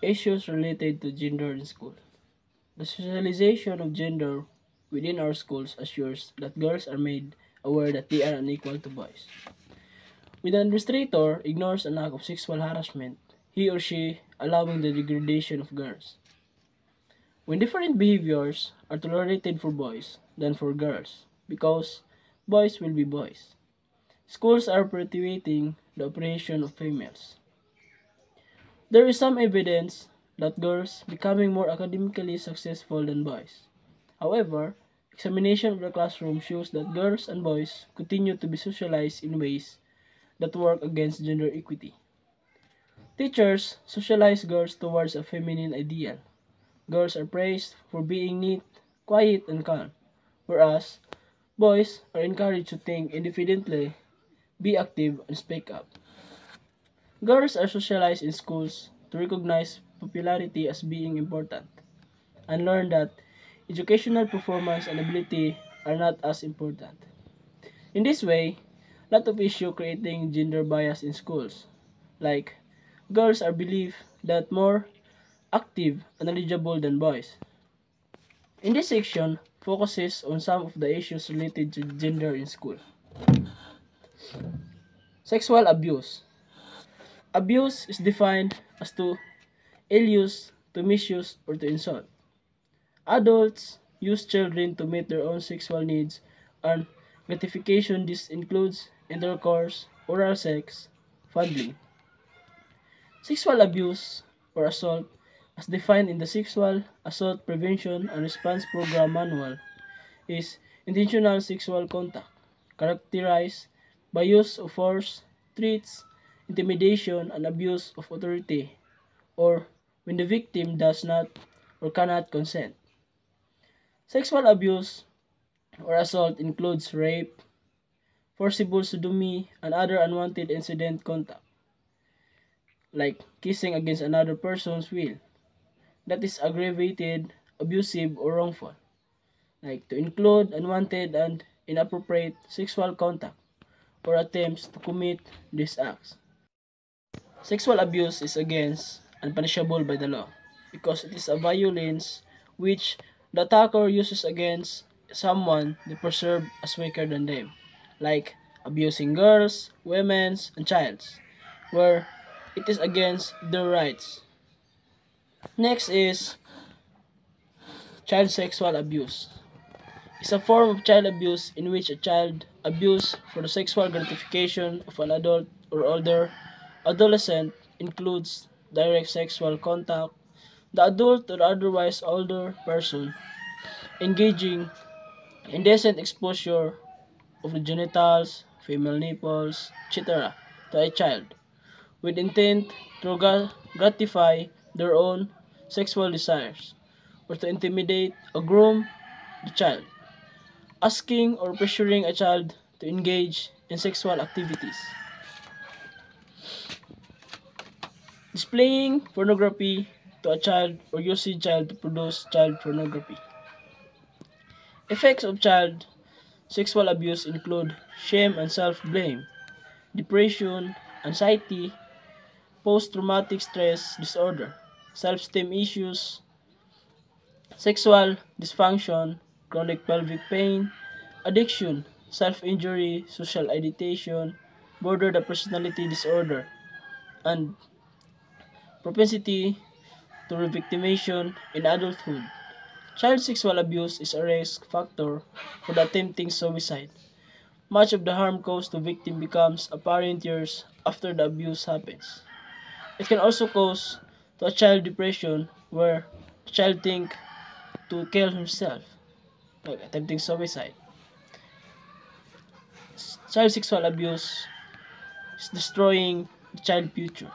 Issues related to gender in school. The socialization of gender within our schools assures that girls are made aware that they are unequal to boys. When the administrator ignores an act of sexual harassment, he or she allowing the degradation of girls. When different behaviors are tolerated for boys than for girls, because boys will be boys. Schools are perpetuating the oppression of females. There is some evidence that girls becoming more academically successful than boys. However, examination of the classroom shows that girls and boys continue to be socialized in ways that work against gender equity. Teachers socialize girls towards a feminine ideal. Girls are praised for being neat, quiet, and calm, whereas boys are encouraged to think independently, be active, and speak up. Girls are socialized in schools to recognize popularity as being important and learn that educational performance and ability are not as important. In this way, lot of issue creating gender bias in schools, like girls are believed that more active and knowledgeable than boys. In this section, focuses on some of the issues related to gender in school. Sexual abuse. Abuse is defined as to ill use, to misuse, or to insult. Adults use children to meet their own sexual needs and gratification. This includes intercourse, oral sex, fondling. Sexual abuse or assault, as defined in the Sexual Assault Prevention and Response Program Manual, is intentional sexual contact, characterized by use of force, threats, intimidation, and abuse of authority, or when the victim does not or cannot consent. Sexual abuse or assault includes rape, forcible sodomy, and other unwanted incident contact, like kissing against another person's will, that is aggravated, abusive, or wrongful, like to include unwanted and inappropriate sexual contact or attempts to commit these acts. Sexual abuse is against and punishable by the law because it is a violence which the attacker uses against someone they perceive as weaker than them, like abusing girls, women, and childs, where it is against their rights. Next is child sexual abuse. It's a form of child abuse in which a child abused for the sexual gratification of an adult or older adolescent includes direct sexual contact, the adult or otherwise older person engaging indecent exposure of the genitals, female nipples, etc. to a child with intent to gratify their own sexual desires or to intimidate or groom the child, asking or pressuring a child to engage in sexual activities, displaying pornography to a child or using child to produce child pornography. Effects of child sexual abuse include shame and self-blame, depression, anxiety, post-traumatic stress disorder, self-esteem issues, sexual dysfunction, chronic pelvic pain, addiction, self-injury, social ideation, borderline personality disorder, and propensity to revictimation in adulthood. Child sexual abuse is a risk factor for the attempting suicide. Much of the harm caused to victim becomes apparent years after the abuse happens. It can also cause to a child depression where the child think to kill himself, like attempting suicide. Child sexual abuse is destroying the child future.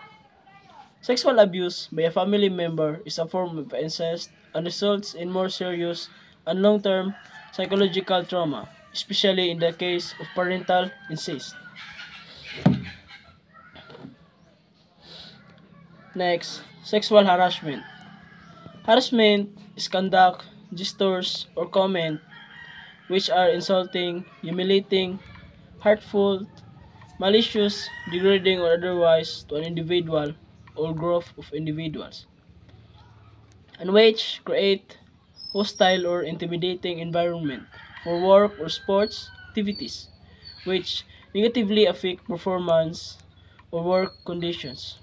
Sexual abuse by a family member is a form of incest and results in more serious and long-term psychological trauma, especially in the case of parental incest. Next, sexual harassment. Harassment is conduct, gestures, or comment which are insulting, humiliating, hurtful, malicious, degrading, or otherwise to an individual or group of individuals. and which create hostile or intimidating environment for work or sports activities, which negatively affect performance or work conditions.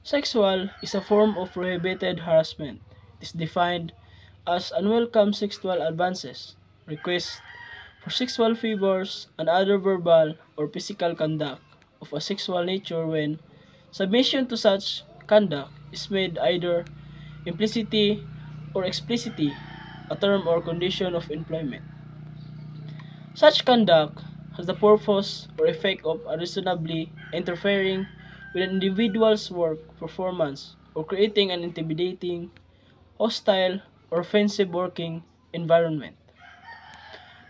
Sexual is a form of prohibited harassment. It is defined as unwelcome sexual advances, requests for sexual favors, and other verbal or physical conduct of a sexual nature when submission to such conduct is made either implicitly or explicitly a term or condition of employment. Such conduct has the purpose or effect of unreasonably interfering with an individual's work performance or creating an intimidating, hostile, or offensive working environment.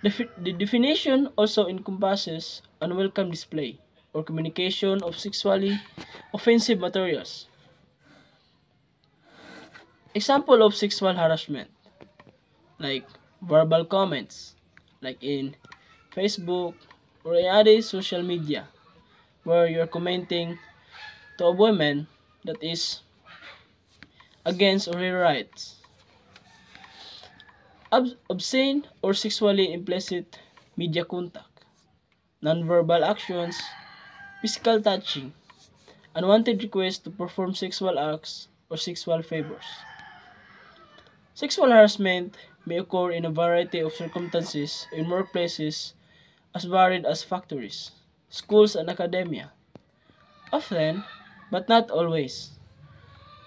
The definition also encompasses unwelcome display or communication of sexually offensive materials. Example of sexual harassment like verbal comments like in Facebook or in other social media where you're commenting to a woman that is against her rights. Obscene or sexually implicit media contact, nonverbal actions, physical touching, unwanted requests to perform sexual acts or sexual favors. Sexual harassment may occur in a variety of circumstances in workplaces as varied as factories, schools, and academia. Often, but not always,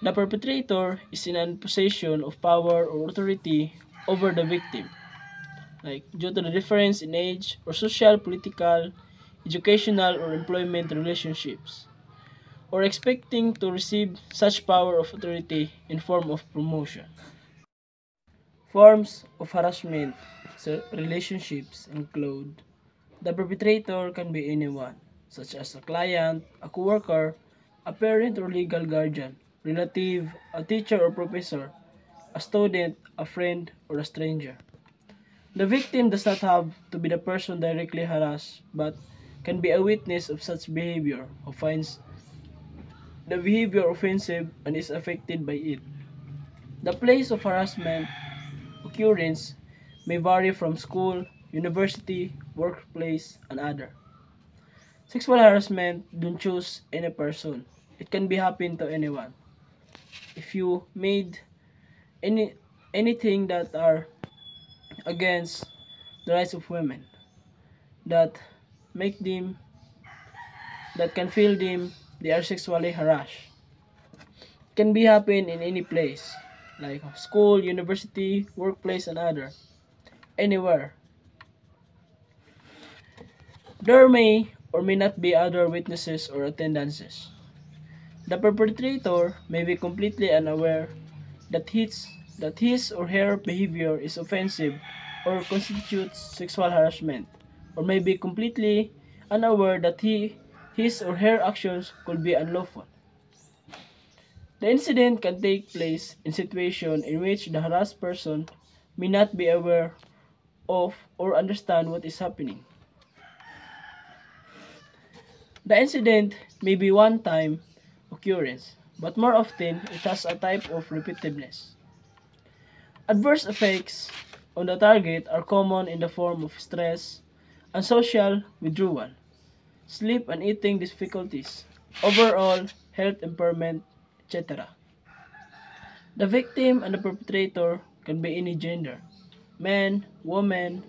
the perpetrator is in a position of power or authority over the victim, like due to the difference in age or social, political, educational, or employment relationships, or expecting to receive such power of authority in form of promotion. Forms of harassment sa relationships include the perpetrator can be anyone, such as a client, a coworker, a parent or legal guardian, relative, a teacher or professor, a student, a friend, or a stranger. The victim does not have to be the person directly harassed, but can be a witness of such behavior who finds the behavior offensive and is affected by it. The place of harassment occurrence may vary from school, university, workplace, and other. Sexual harassment don't choose any person. It can be happen to anyone. If you made any anything that are against the rights of women, that make them that can feel them they are sexually harassed. Can be happen in any place, like school, university, workplace, and other. Anywhere. There may or may not be other witnesses or attendances. The perpetrator may be completely unaware that his or her behavior is offensive or constitutes sexual harassment, or may be completely unaware that his or her actions could be unlawful. The incident can take place in situations in which the harassed person may not be aware of or understand what is happening. The incident may be one-time occurrence, but more often it has a type of repetitiveness. Adverse effects on the target are common in the form of stress and social withdrawal, sleep and eating difficulties, overall health impairment, etc. The victim and the perpetrator can be any gender, man, woman,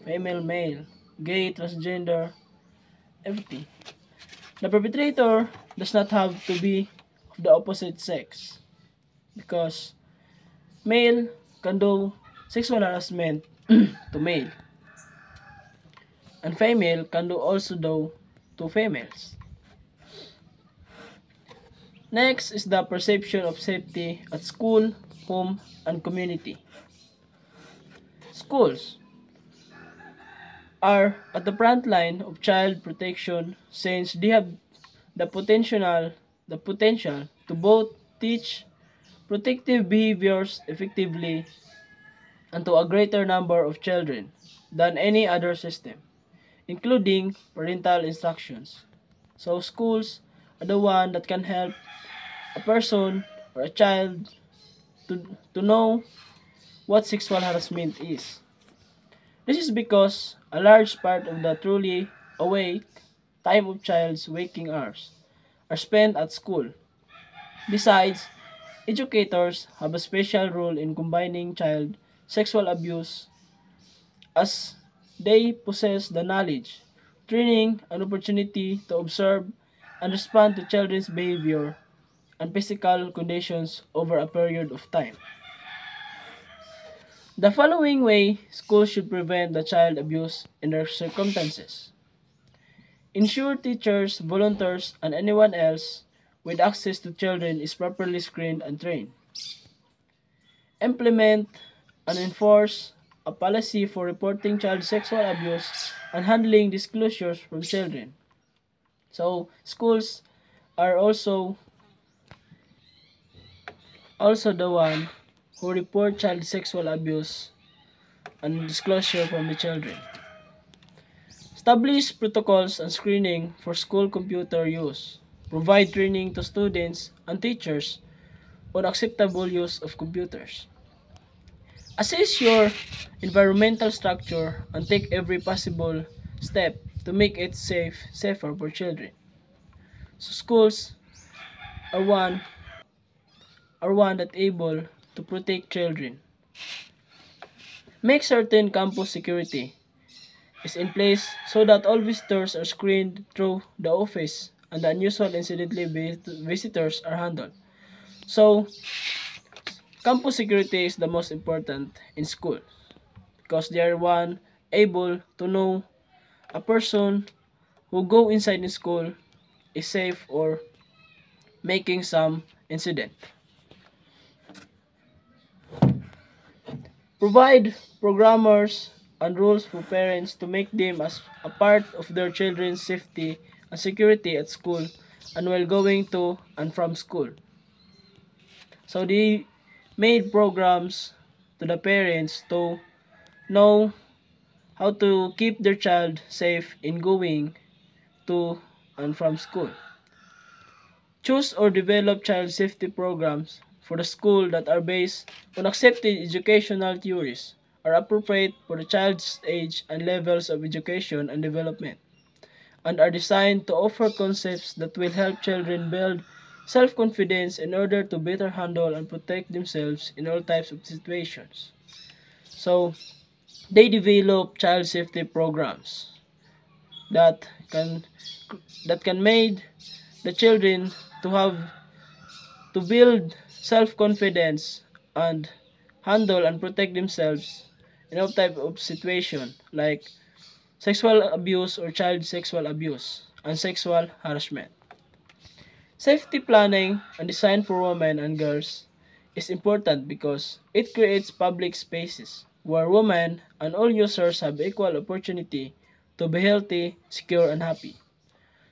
female, male, gay, transgender, everything. The perpetrator does not have to be of the opposite sex because male can do sexual harassment to male and female can do also do to females. Next is the perception of safety at school, home, and community. Schools are at the front line of child protection since they have the potential to both teach protective behaviors effectively and to a greater number of children than any other system, including parental instructions. So schools are the one that can help a person or a child to know what sexual harassment is. This is because a large part of the truly awake time of child's waking hours are spent at school. Besides, educators have a special role in combining child sexual abuse as they possess the knowledge, training, and opportunity to observe and respond to children's behavior and physical conditions over a period of time. The following way schools should prevent the child abuse in their circumstances. Ensure teachers, volunteers, and anyone else with access to children is properly screened and trained. Implement and enforce a policy for reporting child sexual abuse and handling disclosures from children. So schools are also the one who report child sexual abuse and disclosure from the children. Establish protocols and screening for school computer use. Provide training to students and teachers on acceptable use of computers. Assess your environmental structure and take every possible step to make it safer for children. So schools are one that able to protect children. Make certain campus security is in place so that all visitors are screened through the office and the unusual incidentally visitors are handled. So, campus security is the most important in school because they are one able to know a person who go inside the school is safe or making some incident. Provide programmers and rules for parents to make them as a part of their children's safety and security at school and while going to and from school. So they made programs to the parents to know how to keep their child safe in going to and from school. Choose or develop child safety programs for the school that are based on accepted educational theories, are appropriate for the child's age and levels of education and development, and are designed to offer concepts that will help children build self-confidence in order to better handle and protect themselves in all types of situations. So, they develop child safety programs that can that can made the children to have to build self-confidence and handle and protect themselves in all type of situation like sexual abuse or child sexual abuse and sexual harassment. Safety planning and design for women and girls is important because it creates public spaces where women and all users have equal opportunity to be healthy, secure, and happy.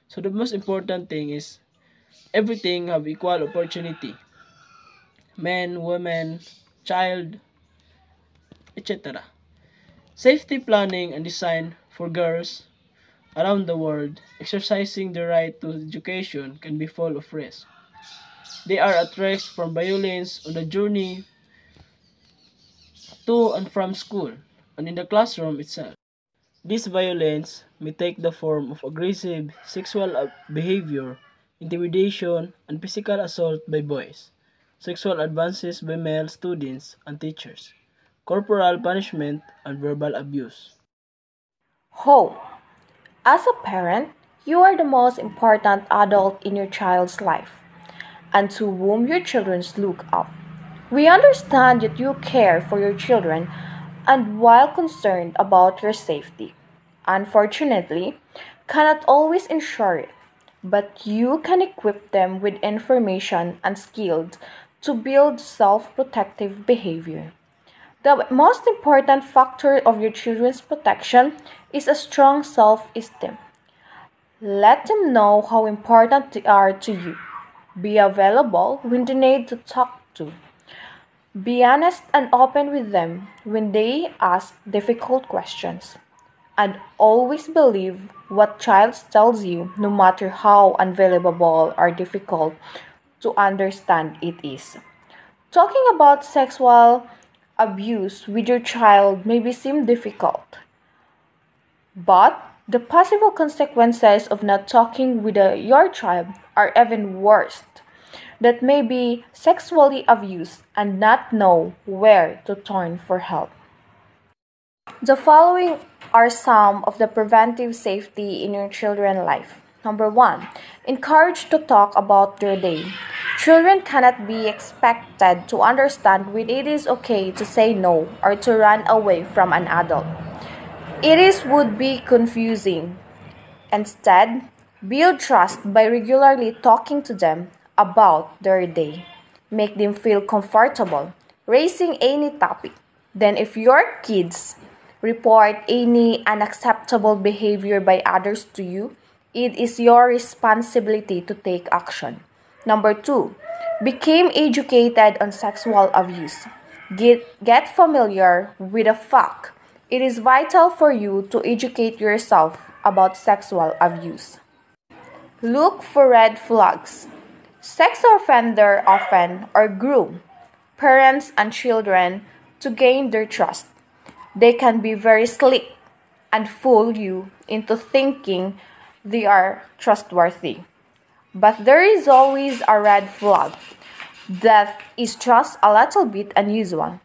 So the most important thing is everything have equal opportunity. Men, women, child, etc. Safety planning and design for girls around the world exercising the right to education can be full of risk. They are at risk from violence on the journey to and from school and in the classroom itself. This violence may take the form of aggressive sexual behavior, intimidation, and physical assault by boys, sexual advances by male students and teachers, corporal punishment, and verbal abuse. Home. As a parent, you are the most important adult in your child's life and to whom your children look up. We understand that you care for your children and while concerned about your safety. Unfortunately, cannot always ensure it, but you can equip them with information and skills to build self-protective behavior. The most important factor of your children's protection is a strong self-esteem. Let them know how important they are to you. Be available when they need to talk to. Be honest and open with them when they ask difficult questions. And always believe what child tells you, no matter how unavailable or difficult to understand it is. Talking about sexual abuse with your child may seem difficult, but the possible consequences of not talking with your child are even worse. That may be sexually abused and not know where to turn for help. The following are some of the preventive safety in your children's life. Number one, encourage to talk about their day. Children cannot be expected to understand when it is okay to say no or to run away from an adult. Would be confusing. Instead, build trust by regularly talking to them about their day. Make them feel comfortable raising any topic. Then, if your kids report any unacceptable behavior by others to you, it is your responsibility to take action. Number two, become educated on sexual abuse. Get familiar with the fact. It is vital for you to educate yourself about sexual abuse. Look for red flags. Sex offenders often are groomed parents and children to gain their trust. They can be very slick and fool you into thinking they are trustworthy. But there is always a red flag that is just a little bit unusual.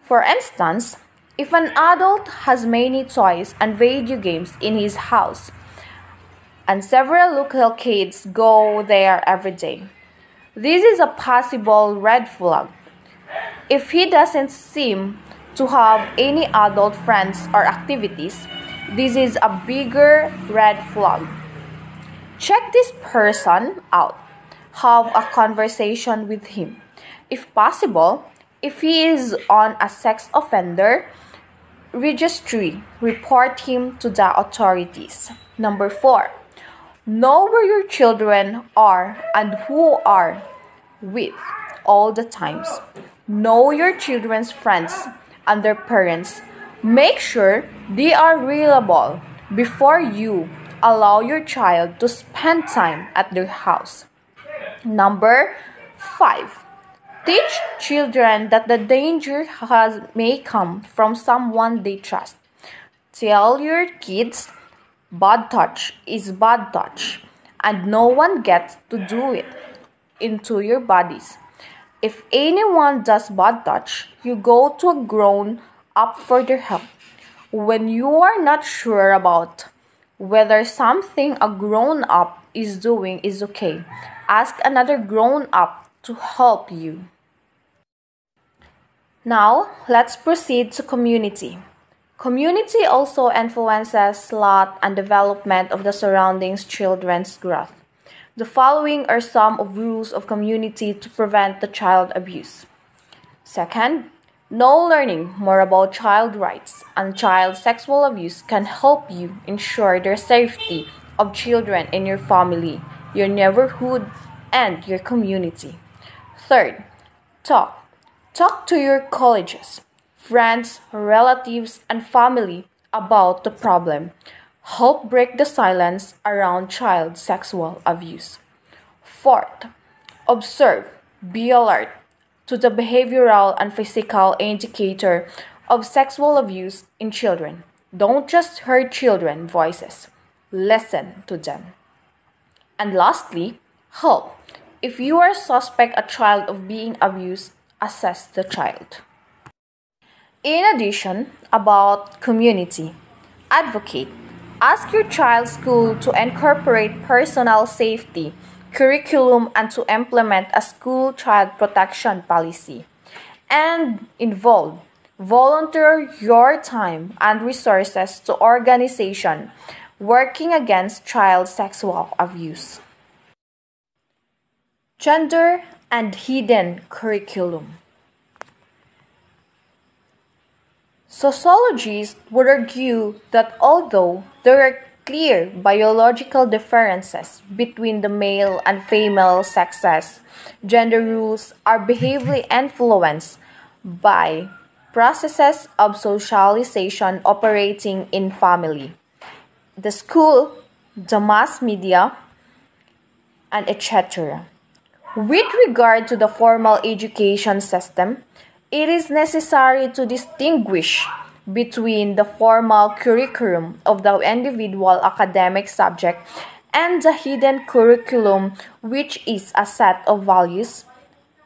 For instance, if an adult has many toys and video games in his house, and several local kids go there every day, this is a possible red flag. If he doesn't seem to have any adult friends or activities, this is a bigger red flag. Check this person out. Have a conversation with him. If possible, if he is on a sex offender registry, report him to the authorities. Number four, know where your children are and who are with all the times. Know your children's friends and their parents. Make sure they are reliable before you allow your child to spend time at their house. Number five, teach children that the danger may come from someone they trust. Tell your kids bad touch is bad touch and no one gets to do it into your bodies. If anyone does bad touch, you go to a grown up for their help. When you are not sure about whether something a grown up is doing is okay, ask another grown up to help you. Now, let's proceed to community. Community also influences lot and development of the surroundings children's growth. The following are some of rules of community to prevent the child abuse. Second, know learning more about child rights and child sexual abuse can help you ensure the safety of children in your family, your neighborhood, and your community. Third, talk. Talk to your colleagues, friends, relatives, and family about the problem. Help break the silence around child sexual abuse. Fourth, observe, be alert to the behavioral and physical indicator of sexual abuse in children. Don't just hear children's voices, listen to them. And lastly, help. If you are suspect a child of being abused, assess the child. In addition, about community, advocate. Ask your child's school to incorporate personal safety curriculum and to implement a school child protection policy. And involve. Volunteer your time and resources to organization working against child sexual abuse. Gender and hidden curriculum. Sociologists would argue that although there are clear biological differences between the male and female sexes, gender rules are behaviorally influenced by processes of socialization operating in family, the school, the mass media, and etc. With regard to the formal education system, it is necessary to distinguish between the formal curriculum of the individual academic subject and the hidden curriculum, which is a set of values,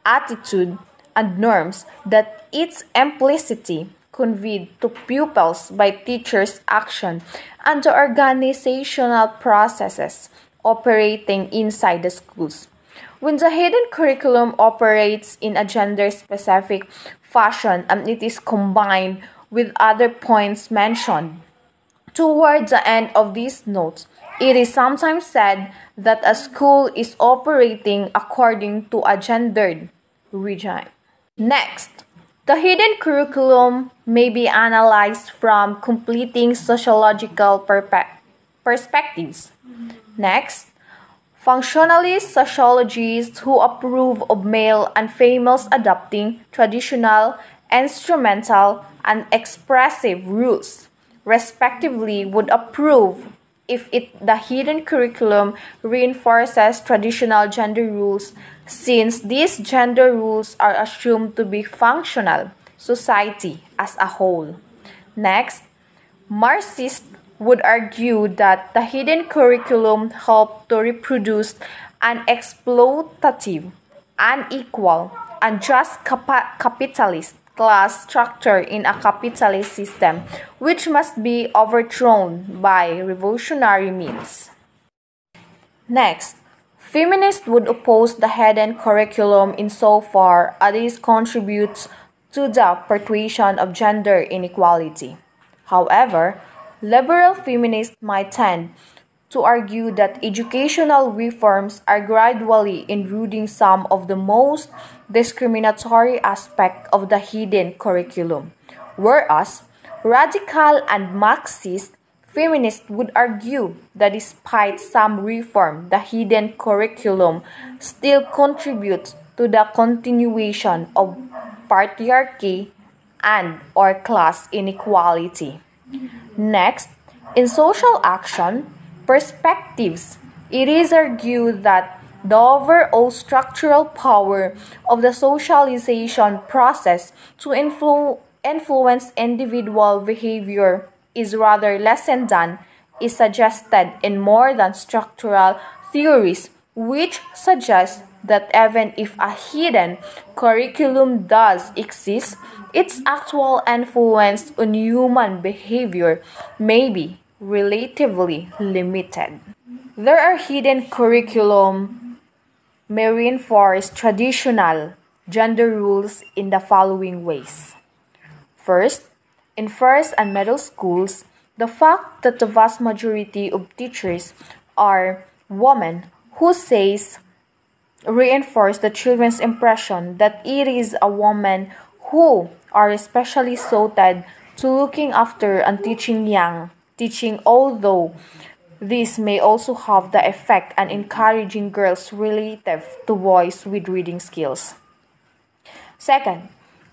attitude, and norms that its implicitly conveyed to pupils by teachers' action and the organizational processes operating inside the schools. When the hidden curriculum operates in a gender-specific fashion and it is combined with other points mentioned toward the end of these notes, it is sometimes said that a school is operating according to a gendered regime. Next, the hidden curriculum may be analyzed from completing sociological perspectives. Next, functionalist sociologists who approve of male and females adopting traditional, instrumental, and expressive rules, respectively, would approve if the hidden curriculum reinforces traditional gender rules, since these gender rules are assumed to be functional society as a whole. Next, Marxists would argue that the hidden curriculum helped to reproduce an exploitative, unequal, unjust capitalist class structure in a capitalist system, which must be overthrown by revolutionary means. Next, feminists would oppose the hidden curriculum insofar as it contributes to the perpetuation of gender inequality. However, liberal feminists might tend to argue that educational reforms are gradually eroding some of the most discriminatory aspects of the hidden curriculum, whereas radical and Marxist feminists would argue that despite some reform, the hidden curriculum still contributes to the continuation of patriarchy and or class inequality. Next, in social action perspectives, it is argued that the overall structural power of the socialization process to influence individual behavior is rather lessened than is suggested in more than structural theories, which suggest that even if a hidden curriculum does exist, its actual influence on human behavior may be relatively limited. There are hidden curriculum may reinforce traditional gender rules in the following ways. First, in first and middle schools, the fact that the vast majority of teachers are women who says reinforce the children's impression that it is a woman who are especially suited to looking after and teaching, although this may also have the effect and encouraging girls relative to boys with reading skills. Second,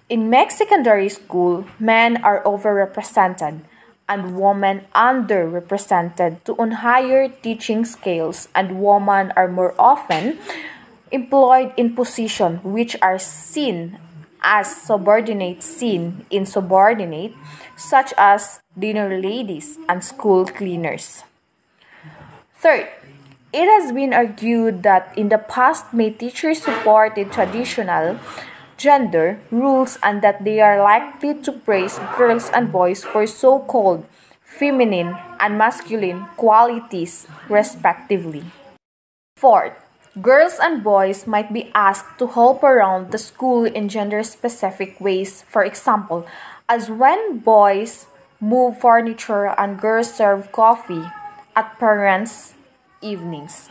in mixed secondary school, men are overrepresented and women underrepresented to on higher teaching scales, and women are more often employed in positions which are seen as subordinate, such as dinner ladies and school cleaners. Third, it has been argued that in the past may teachers supported traditional gender rules and that they are likely to praise girls and boys for so-called feminine and masculine qualities respectively. Fourth, girls and boys might be asked to help around the school in gender-specific ways, for example, as when boys move furniture and girls serve coffee at parents' evenings.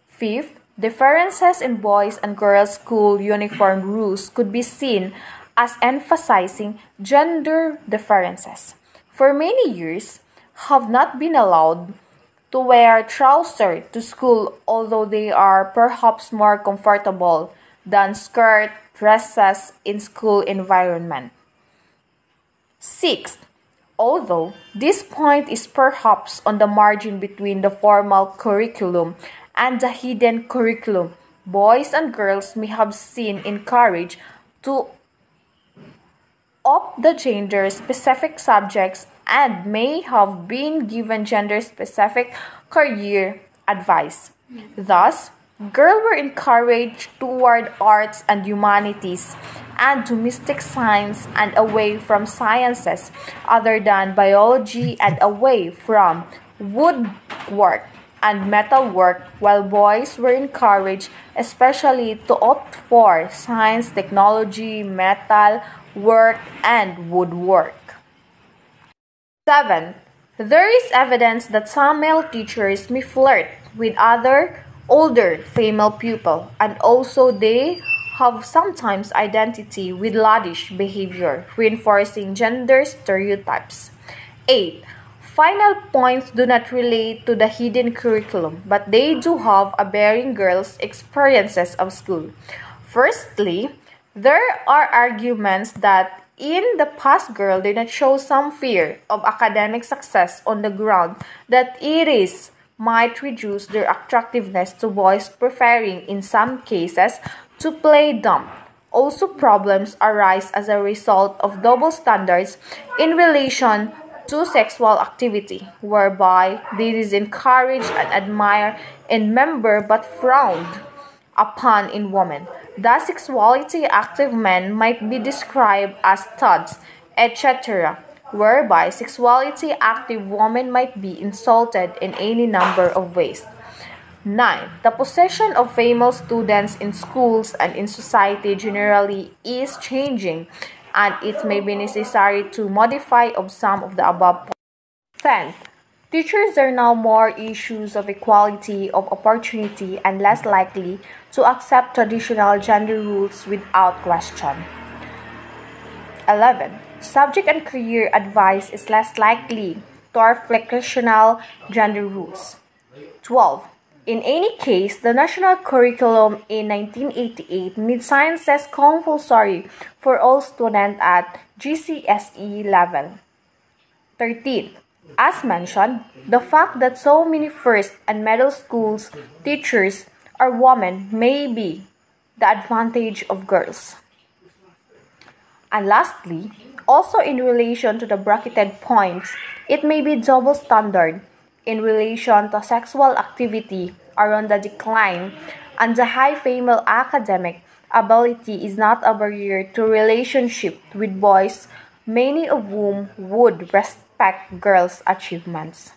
Fifth, differences in boys' and girls' school uniform rules could be seen as emphasizing gender differences. For many years, have not been allowed to wear trousers to school, although they are perhaps more comfortable than skirt dresses in school environment. Sixth, although this point is perhaps on the margin between the formal curriculum and the hidden curriculum, boys and girls may have been encouraged to opt the gender-specific subjects and may have been given gender-specific career advice. Thus, girls were encouraged toward arts and humanities and to mystic science and away from sciences other than biology and away from woodwork and metalwork, while boys were encouraged especially to opt for science, technology, metal work, and woodwork. 7. There is evidence that some male teachers may flirt with other older female pupils, and also they have sometimes identity with laddish behavior, reinforcing gender stereotypes. 8. Final points do not relate to the hidden curriculum, but they do have a bearing girls' experiences of school. Firstly, there are arguments that in the past girls did not show some fear of academic success on the ground that it is might reduce their attractiveness to boys preferring in some cases to play dumb. Also, problems arise as a result of double standards in relation to sexual activity, whereby this is encouraged and admired in men but frowned upon in women. Thus, sexuality active men might be described as studs, etc., whereby sexuality active women might be insulted in any number of ways. 9. The position of female students in schools and in society generally is changing, and it may be necessary to modify of some of the above points. 10. Teachers are now more issues of equality of opportunity and less likely to accept traditional gender rules without question. 11. Subject and career advice is less likely to reflect traditional gender rules. 12. In any case, the national curriculum in 1988 made sciences compulsory for all students at GCSE level. 13. As mentioned, the fact that so many first and middle schools teachers are women may be the advantage of girls. And lastly, also in relation to the bracketed points, it may be double standard in relation to sexual activity are on the decline, and the high female academic ability is not a barrier to relationship with boys, many of whom would respect girls' achievements.